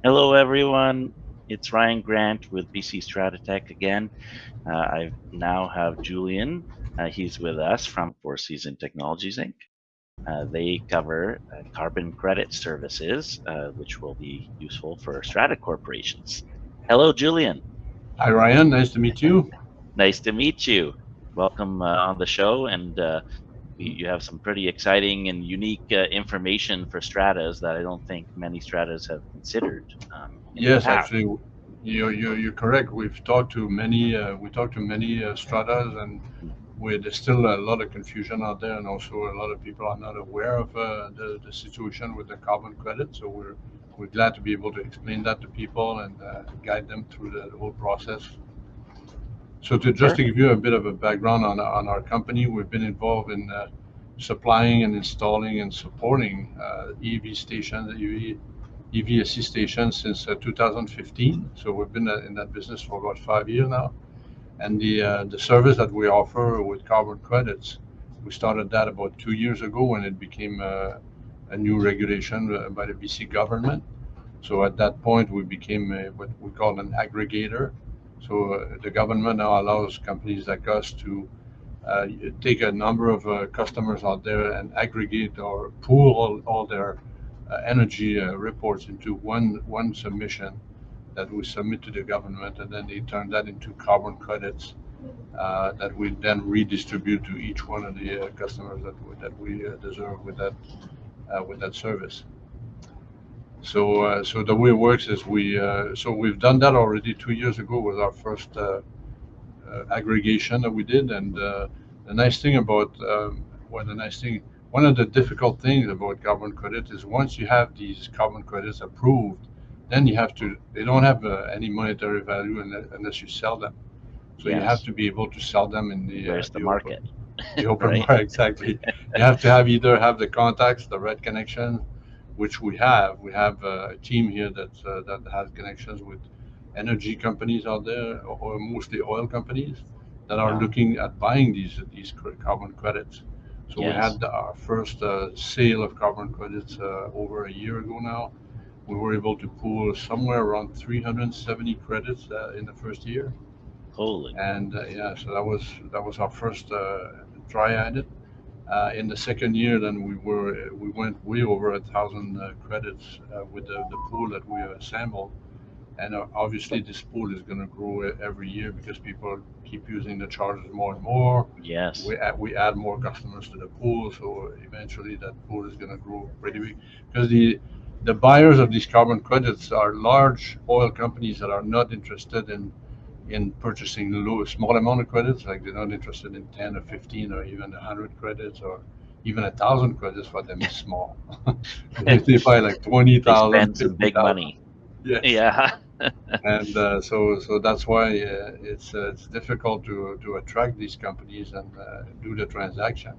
Hello, everyone. It's Ryan Grant with BC Strata Tech again. I now have Julien. He's with us from Foreseeson Technologies Inc. They cover carbon credit services, which will be useful for Strata Corporations. Hello, Julien. Hi, Ryan. Nice to meet you. Nice to meet you. Welcome on the show, and you have some pretty exciting and unique information for stratas that I don't think many stratas have considered in the Yes, past. actually, you're correct. We talked to many stratas, and there's still a lot of confusion out there, and also a lot of people are not aware of the situation with the carbon credit. So we're glad to be able to explain that to people and guide them through the whole process. So just to Perfect. give you a bit of a background on our company, we've been involved in supplying and installing and supporting EV stations, EV assist stations since 2015. So we've been in that business for about 5 years now. And the service that we offer with carbon credits, we started that about 2 years ago when it became a new regulation by the BC government. So at that point, we became what we call an aggregator. So the government now allows companies like us to take a number of customers out there and aggregate or pool all their energy reports into one submission that we submit to the government, and then they turn that into carbon credits that we then redistribute to each one of the customers that we deserve with that service. So the way it works is we've done that already 2 years ago with our first aggregation that we did, and the nice thing about well, the nice thing, one of the difficult things about carbon credit is once you have these carbon credits approved, then they don't have any monetary value unless you sell them. So you have Yes. to be able to sell them in Where's the the open market? the open Right? market. Exactly. You have to have either have the contacts, the right connection, which we have. We have a team here that has connections with energy companies out there, or mostly oil companies that are Yeah. looking at buying these carbon credits. So we Yes. had our first sale of carbon credits over a year ago now. We were able to pool somewhere around 370 credits in the first year, Holy. and yeah, so that was our first try at it. In the second year, then we went way over 1,000 credits with the pool that we assembled, and obviously this pool is going to grow every year because people keep using the chargers more and more. Yes. We add more customers to the pool, so eventually that pool is going to grow pretty big because the buyers of these carbon credits are large oil companies that are not interested in purchasing small amount of credits. Like they're not interested in 10 or 15 or even 100 credits, or even 1,000 credits for them is small. They buy like They 20,000, spend some big 50,000. money. Yes. Yeah. And so that's why it's difficult to attract these companies and do the transaction.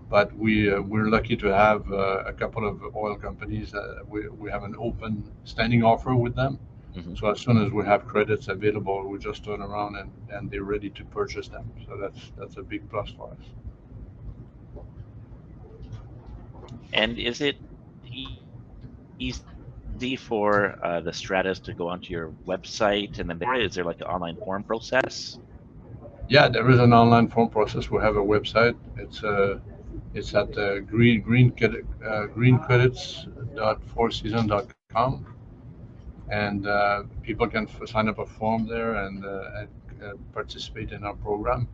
But we're lucky to have a couple of oil companies. We have an open standing offer with them. Hmm. So as soon as we have credits available, we just turn around and they're ready to purchase them. So that's a big plus for us. And is it easy for the stratas to go onto your website and then they fill out the form? Is there like an online form process? Yeah, there is an online form process. We have a website. It's at greencredits.foreseason.com, and people can sign up a form there and participate in our program.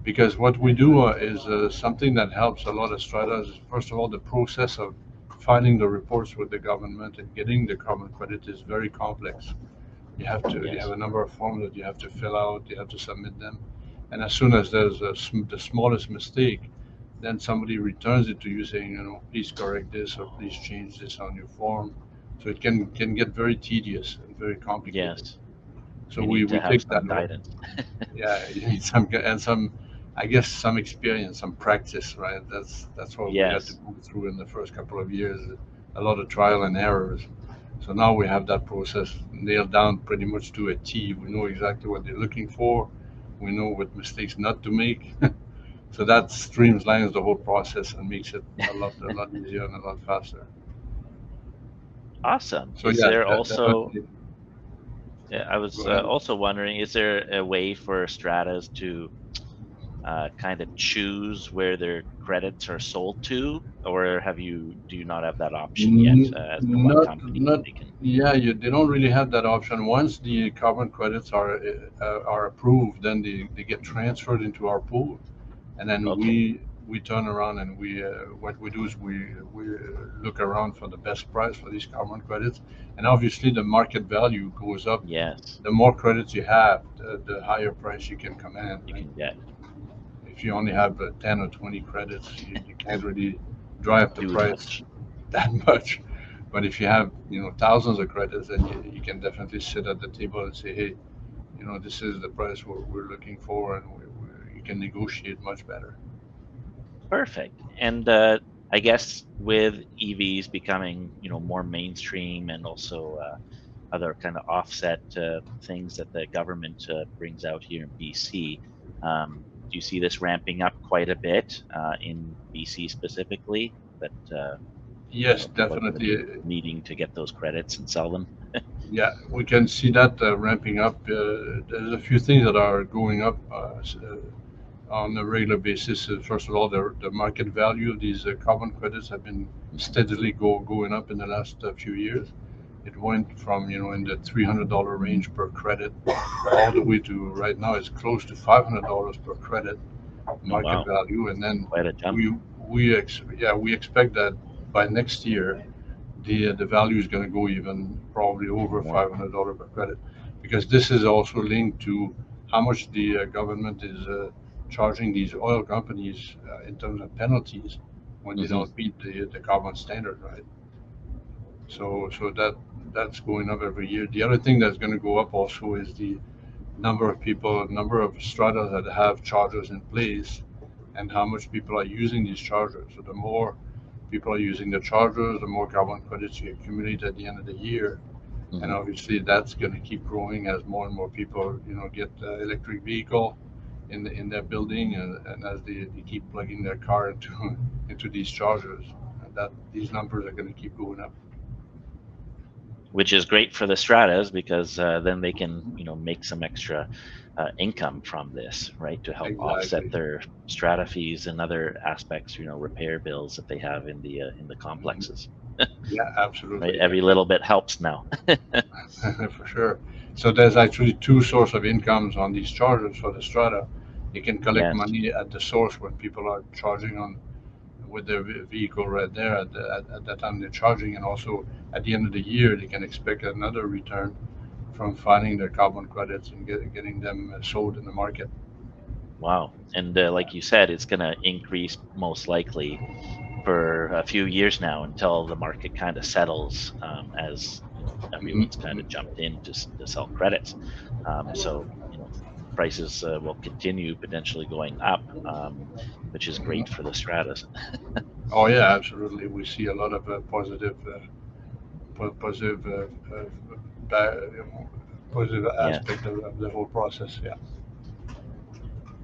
Because what we do is something that helps a lot of stratas. First of all, the process of filing the reports with the government and getting the carbon credit is very complex. You have Yes. a number of forms that you have to fill out, you have to submit them, and as soon as there's the smallest mistake, then somebody returns it to you saying, please correct this or please change this on your form. So it can get very tedious and very complicated. Yes. So You we, need to we have take that. some guidance. Yeah, you need some, I guess, some experience, some practice, right? That's what we had to Yes. go through in the first couple of years, a lot of trial and errors. So now we have that process nailed down pretty much to a T. We know exactly what they're looking for. We know what mistakes not to make. So that streamlines the whole process and makes it a lot easier and a lot faster. Awesome. So Is yeah, there also, definitely. yeah, I was Go ahead. also wondering, is there a way for Stratas to kind of choose where their credits are sold to, or do you not have that option yet as to what company Not they can? yeah. They don't really have that option. Once the carbon credits are approved, then they get transferred into our pool, and then Okay. we turn around and we what we do is we look around for the best price for these carbon credits, and obviously the market value goes up. Yes, The more credits you have, the higher price you can command, you right? can get If you only have 10 or 20 credits, you can't really drive the do price much. that much. But if you have, thousands of credits, then you can definitely sit at the table and say, hey, this is the price we're looking for, and you can negotiate much better. Perfect. And I guess with EVs becoming, more mainstream and also other kind of offset things that the government brings out here in BC, do you see this ramping up quite a bit in BC specifically? That Yes, people are going to be definitely. needing to get those credits and sell them. Yeah, we can see that ramping up. There's a few things that are going up on a regular basis. First of all, the market value of these carbon credits have been Mhm. steadily going up in the last few years. It went from in the $300 range per credit, all the way to right now it's close to $500 per credit Oh market wow, value. And then quite a jump. we expect that by next year the value is going to go even probably Even over more. $500 per credit, because this is also linked to how much the government is charging these oil companies in terms of penalties when they Hmm. don't meet the carbon standard, right? So that's going up every year. The other thing that's going to go up also is the number of people, number of strata that have chargers in place, and how much people are using these chargers. So the more people are using the chargers, the more carbon credits you accumulate at the end of the year. And Hmm. obviously that's going to keep growing as more and more people, get electric vehicle in their building, and as they keep plugging their car into into these chargers, and that these numbers are going to keep going up. Which is great for the stratas because then they can make some extra income from this, right, to help offset Exactly. their strata fees and other aspects, repair bills that they have in the Mhm. complexes. Yeah, Right, absolutely. every little bit helps now. For sure. So there's actually two source of incomes on these chargers for the strata. You can collect Yes. money at the source when people are charging on with their vehicle right there at that time they're charging, and also at the end of the year they can expect another return from finding their carbon credits and getting them sold in the market. Wow. And like you said, it's going to increase most likely for a few years now until the market kind of settles, as Hmm. everyone's kind of jumped in to sell credits. So prices will continue potentially going up, which is great Hmm. for the stratas. Oh yeah, absolutely. We see a lot of positive positive Yes. aspect of the whole process. Yeah.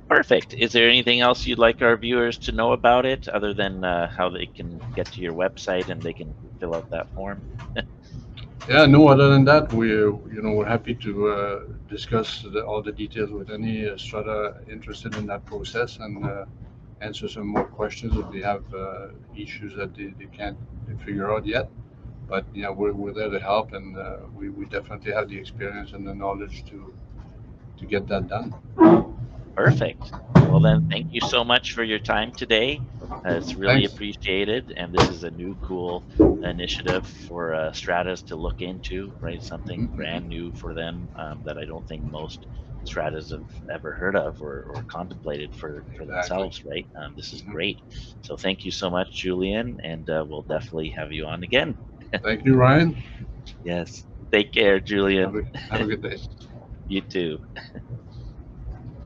Perfect. Is there anything else you'd like our viewers to know about it other than how they can get to your website and they can fill out that form? Yeah, no, other than that, we're happy to discuss all the details with any strata interested in that process, and answer some more questions if they have issues that they can't figure out yet. But we're there to help, and we definitely have the experience and the knowledge to get that done. Perfect. Well, then, thank you so much for your time today. It's really Thanks. appreciated. And this is a new, cool initiative for Stratas to look into, right? Something Mhm. brand new for them that I don't think most Stratas have ever heard of or contemplated for Exactly. themselves, right? This is Hmm. great. So, thank you so much, Julian. And we'll definitely have you on again. Thank you, Ryan. Yes. Take care, Julian. Have a good day. You too.